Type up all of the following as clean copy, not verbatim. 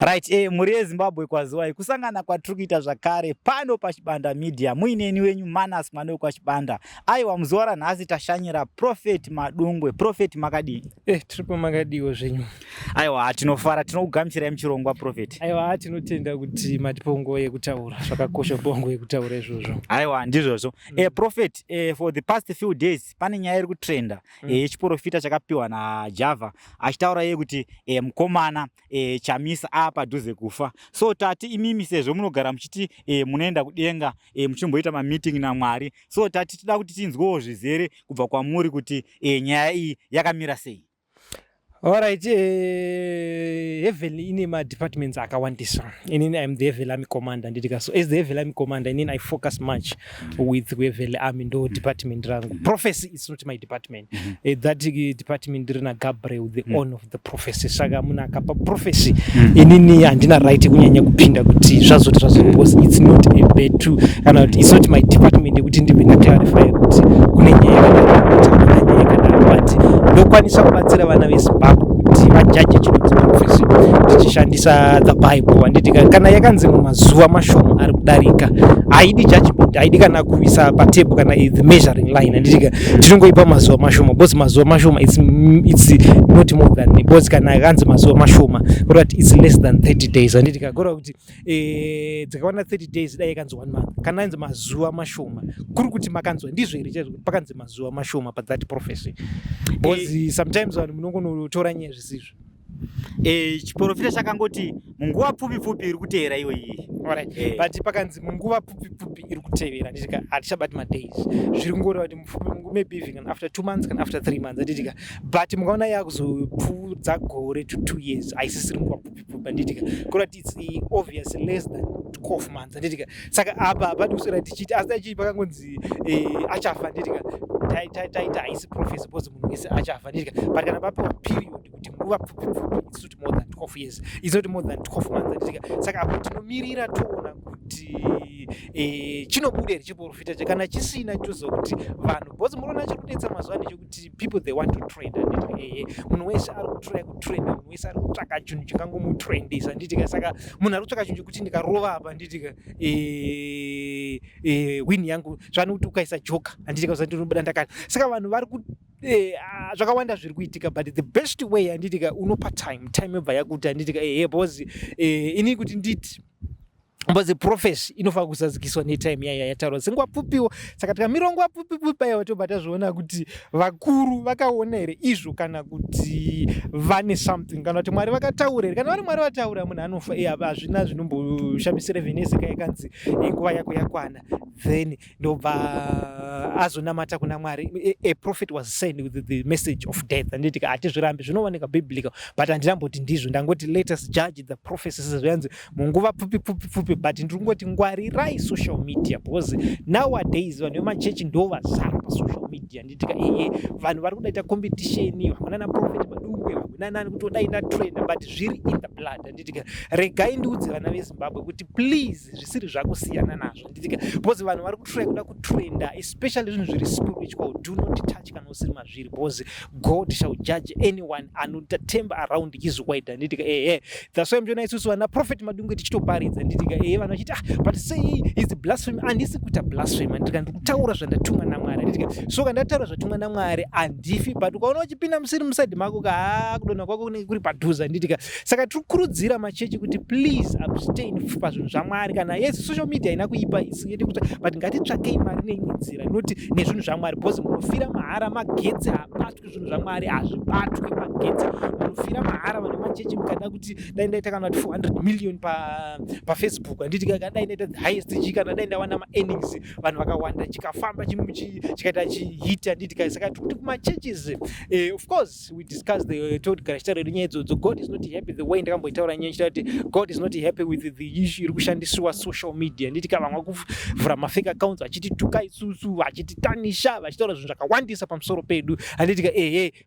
Right, muri yeZimbabwe kwaziwai kusangana kwatiri kuita zvakare pano paChibanda Media muineni wenyu Manass mwana wekwachibanda. Aiwa muzuva ranhasi tashanyira Prophet Madungwe. Prophet makadii? Tiripo makadiwo zvenyu. Aiwa tinofara, tinokugamuchirai muchirongwa Prophet. Aiwa tinotenda kuti matipo nguva yekutaura, zvakakosha nguva yekutaura izvozvo. Aiwa ndizvozvo. Prophet, for the past few days pane nyaya iri kutrenda yechiprofita chakapihwa naJava achitaura iye kuti mukomana Chamisa padhuze kufa. So tati imimi sezvo munogara muchiti munoenda kudenga muchimboita mameeting naMwari. So tati tida kuti tinzwewo zvizere kubva kwamuri kuti nyaya iyi yakamira sei. Alright, heaven ine ma-departments akawandisa. Inini I'm the Heavenly Army Commander. So as the Heavenly Army Commander, inini I focus much with Heavenly Army ndo department rangu. Prophecy is not my department. That department rina Gabriel, the owner of the prophecy. Saka muna kapa prophecy. Inini andina right kunyanya kupinda kuti zvazoti because it's not a bed too. And it's not my department kuti ndibina clarify kuti kune nyaya yakadaro but ndokwanisa kubatsira vana veZimbabwe kuti vajaje chinonzi prophecy tichishandisa the Bible. Anditi kana yakanzi mumazuva mashoma ari kudarika haidi judgment, haidi kana kuisa patable kana the measuring line. Anditi tinongoipa mazuva mashoma because mazuva mashoma it's not more than because kana yakanzi mazuva mashoma but it's less than 30 days. Anditi gora kuti dzikawana 30 days dai yakanzi 1 month kana yanzi mazuva mashoma kuri kuti makanzwa ndizvo here chaizvo pakanzi mazuva mashoma pa that prophecy because sometimes vanhu munongonotora nyaya zvisizvo. Chiprofita chakangoti munguva pfupi iri kutevera iwe iyi. Alright, but pakanzi munguva pfupi iri kutevera nditika hatichabati madays zviri kungoreva kuti maybe even after 2 months kana after 3 months anditika but mukaona yakuzopfuudza gore to 2 years haisisiri nguva pfupi anditika kurati it's obvious less than 12 months anditika saka apa hapadi kuswera tichiti asi dai chii pakangonzi achafa anditika taita haisi prophecy because munhu wese achafa anditika but kana papiwa period kuti nguva pfupi it's not more than 12 years, it's not more than 12 months. Saka apo tinomirira toona kuti chinobude chiprofita kana chisina chozo kuti vanhu because munoona chiri kudetsa mazuva ano kuti people they want to trend anditi munhu wese ari kutrenda munhu wese ari kutsvaka chinhu chingangomutrendisa anditika saka munhu ari kutsvaka chinhu chekuti ndikarova apa anditika win yangu zvanokuti ukaisa joka anditika usati unobuda ndakati saka vanhu vari zvakawanda zviri kuitika but the best way anditika unopa time yobva yakuti anditika because ini kuti nditi because prophecy inofanira kusazikiswa netime yaya yataurwa senguva pfupiwo saka tikamira nguva pfupi aiwa tobva zvoona kuti vakuru vakaona here izvo kana kuti vane something kana kuti Mwari vakataura here kana vari Mwari vataura munhu anofa hazvina zvinomboshamisira venese yakanzi nguva yako yakwana then ndobva azonamata kuna Mwari. A prophet was sent with the message of death anditika hatizvirambi zvinooneka biblical but handinamboti ndizvo ndangoti let us judge the prophecies zviyanzi munguva pfupi but ndingoti ngwarirai social media because nowadays vanhu vemachechi ndo vazara pasocial media nditika vanhu vari kudaita competition vamwana naProfeti Madungwe vamwana kuti odai ndatrenda but zviri in the blood nditika regai ndiudze vana veZimbabwe kuti please zvisiri zvakusiyana nazvo nditika because vanhu vari kutry kuda kutrenda especially zvinhu zviri spiritual do not touch kana usiri mazviri because God shall judge anyone anotatemba around his word nditika that's why mjona isusu vana Prophet Madungwe tichitoparidza nditika vanhu vachiti but say is blasphemy andisi kuita blasphemy nditika ndikutaura zvandatumwa naMwari nditika so kana ndataura zvatumwa naMwari andifi but ukaona uchipinda musiri muside mako kudonha kwako kuri padhuza nditika saka tiri kukurudzira machechi kuti please abstain pazvinhu zvaMwari kana yes social media ina kuipa isingeti kuti but ngatitsvakei mari neimwe nzira inoti nezvinhu zvaMwari because munofira mahara magetsi habatwi zvinhu zvaMwari hazvibatwi magetsi munofira mahara vanhu machechi mukada kuti dai ndaita kana 400 million paFacebook anditika dai ndaita the highest chikana dai ndawana ma-earnings vanhu vakawanda chikafamba chikaita chihit anditika saka kuti kumachurches of course we discussed the told garashitaro nyaya idzodzo God is not happy the way ndakamboitaura nyaya chita kuti God is not happy with the issue iri kushandisiwa social media nditika vamwe kuvhura mafake accounts vachitituka isusu vachititanisha vachitaura zvinhu zvakawandisa pamusoro pedu anditika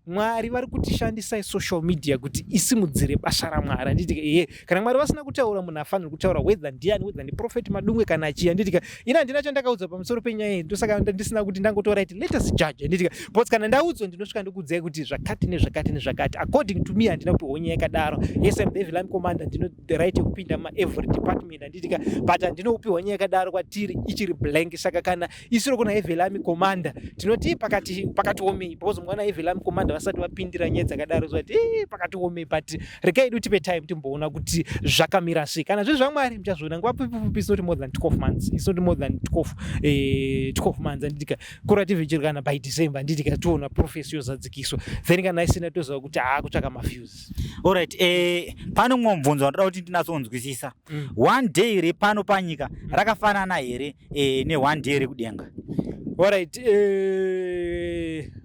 Mwari vari kutishandisa social media kuti isimudzire basa raMwari anditika kana Mwari vasina kutaura munhu afanira kutaura whether ndiani whether ndiProfeti Madungwe kana chii anditika ina handina chandakaudza pamusoro penyaya iyi ndosaka ndisina kuti ndangotora iti let us judge anditika because kana ndaudzwa ndinosvika ndikuudzai kuti zvakati nezvakati nezvakati according according to me handina kupiwa honye yakadaro. Yes, I'm the evil line commander, ndino the right yekupinda every department handitika, but handinokupiwa honye yakadaro kwatiri ichiri blank. Saka kana isiro kuna evil line commander tinoti pakati omei, because mwana evil line commander vasati vapindira nyaya dzakadaro zvati pakati omei, but regai tipe time timboona kuti zvakamira sei. Kana zvezvo zvamwari muchazviona nguva pfupi, it's not more than 12 months, it's not more than 12 months handitika kurative ichiri kana by December handitika toona prophecy yozadzikiswa, then kana isina toziva kuti kutsvaka maviews. Alright, pano mumwe mubvunzo wandoda kuti ndinatsonzwisisa. One day repano panyika rakafanana here ne one day rekudenga? Alright,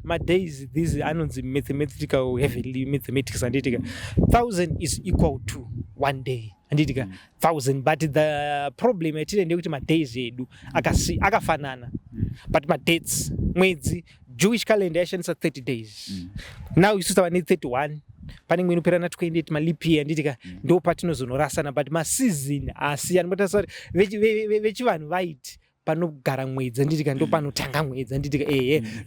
my days, these anonzi mathematical, heavily mathematics handitika 1000 is equal to 1 day handitika 1000, but the problem yatine ndekuti my days edu akafanana, but my dates, mwedzi, Jewish calendar yashandisa 30 days. Now isusu tava ne 31, pane imwe inopera na 28 maleap year handitika, ndo patinozonorasana, but maseason asiyana. Mbotasva kuti vechivanhu vaiti panogara mwedzi handitika ndo panotanga mwedzi handitika,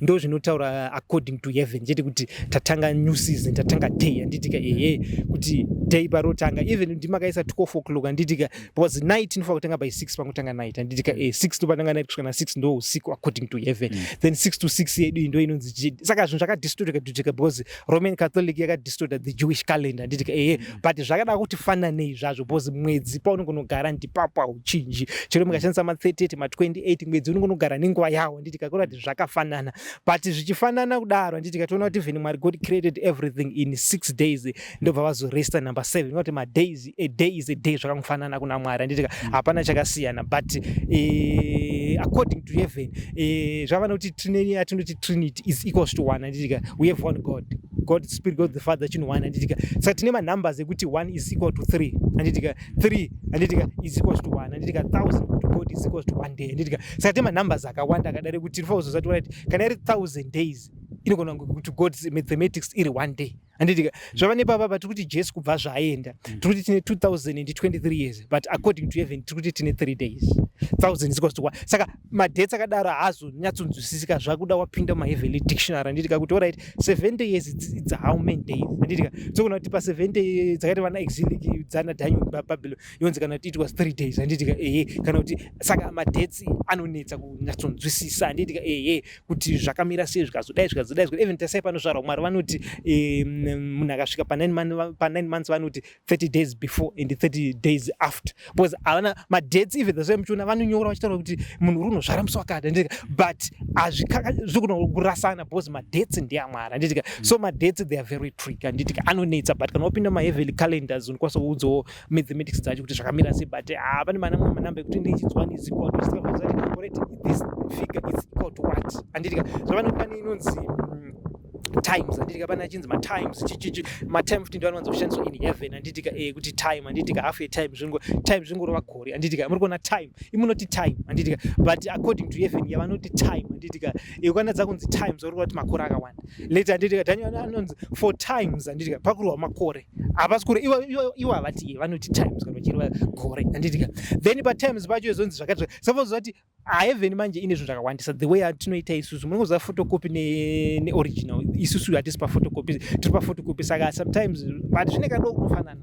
ndo zvinotaura according to heaven chete kuti tatanga new season, tatanga day handitika, kuti day parotanga, even ndimakaisa 12 o'clock handitika, because night inofa kutanga by 6 pangotanga night handitika, 6 ndo patanga night kusvika na 6 ndo usiku according to heaven. Then 6 to 6 yedu ndo inonzi jedi. Saka zvinhu zvakadistorted because Roman Catholic yakadistorted the Jewish calendar handitika, but zvakada kuti fananei zvazvo, because mwedzi paunongonogara ndipapo hauchinji, chero mukashandisa ma 38 ma 28 mwedzi unongonogara nenguva yawo handitika, kurati zvakafanana, but zvichifanana kudaro handitika toona kuti even Mwari God created everything in 6 days, ndobva vazoresta number 7, kuti ma days, a day is a day, zvakangofanana kuna Mwari handitika, hapana chakasiyana. But according to heaven, zvava kuti atinoti Trinity is equals to 1 handitika, we have one God Spirit, God the Father chinhu 1 handitika. Saka tine manumbers ekuti 1 is equal to 3 handitika, 3 handitika is equals to 1 handitika, 1000 to God is equals to 1 day handitika. Saka tine manumbers akawanda akadare kuti tinofa kuzozati kuti kana iri 1000 days inogona kuti God's mathematics iri 1 day handitika. Zvava nepapa tiri kuti Jesu kubva zvaenda tiri kuti tine 2023 years, but according to heaven tiri kuti tine 3 days, 1000 is equals to 1. Saka madates akadaro hazonyatsonzwisisika zvakuda wapinda muheavenly dictionary handitika kuti alright 70 years it's how many days handitika. Tsogona kuti pa 70 dzakati vana exilic dzana Daniel Babylon yonzi kana kuti it was 3 days handitika, kana kuti saka madates anonetsa kunyatsonzwisisa handitika, kuti zvakamira sei zvikazodai even tasai panozvarwa Mwari vanoti munhu akasvika pa 9 months vanoti 30 days before and 30 days after, because havana madates even the same chuna vanonyora vachitaura kuti munhu unozvara musi wakati handitika, but hazvikona kurasana because madates ndeaMwari handitika. So madates they are very tricky handitika, anonetsa, but kana wapinda maheavenly calendars unokwanisa kuudzawo mathematics dzacho kuti zvakamira sei, but pane manamwe manamba ekuti ndechinzwani is equal to this figure is equal to what handitika. Zvavano pane inonzi times handitika, pana chinzi matimes matime kuti ndovanwanza kushandiswa in heaven handitika, kuti time handitika, half a time zvingorova gore handitika, muri kuona time imunoti time handitika, but according to heaven yavanoti time handitika, ukanadza kunzi times uri kuti makore akawanda later handitika. Daniel anonzi 4 times handitika pakurwa makore hapasi kure, ivo havati vanoti times kana vachireva gore handitika. Then patimes pacho izonzi zvakati suppose kuti heaven manje ine zvinhu zvakawandisa the way atinoita isusu, munongoziva photocopy ne-original, isusu hatisi pa photocopy, tiri pa photocopy, saka sometimes but zvine kadoko kunofanana.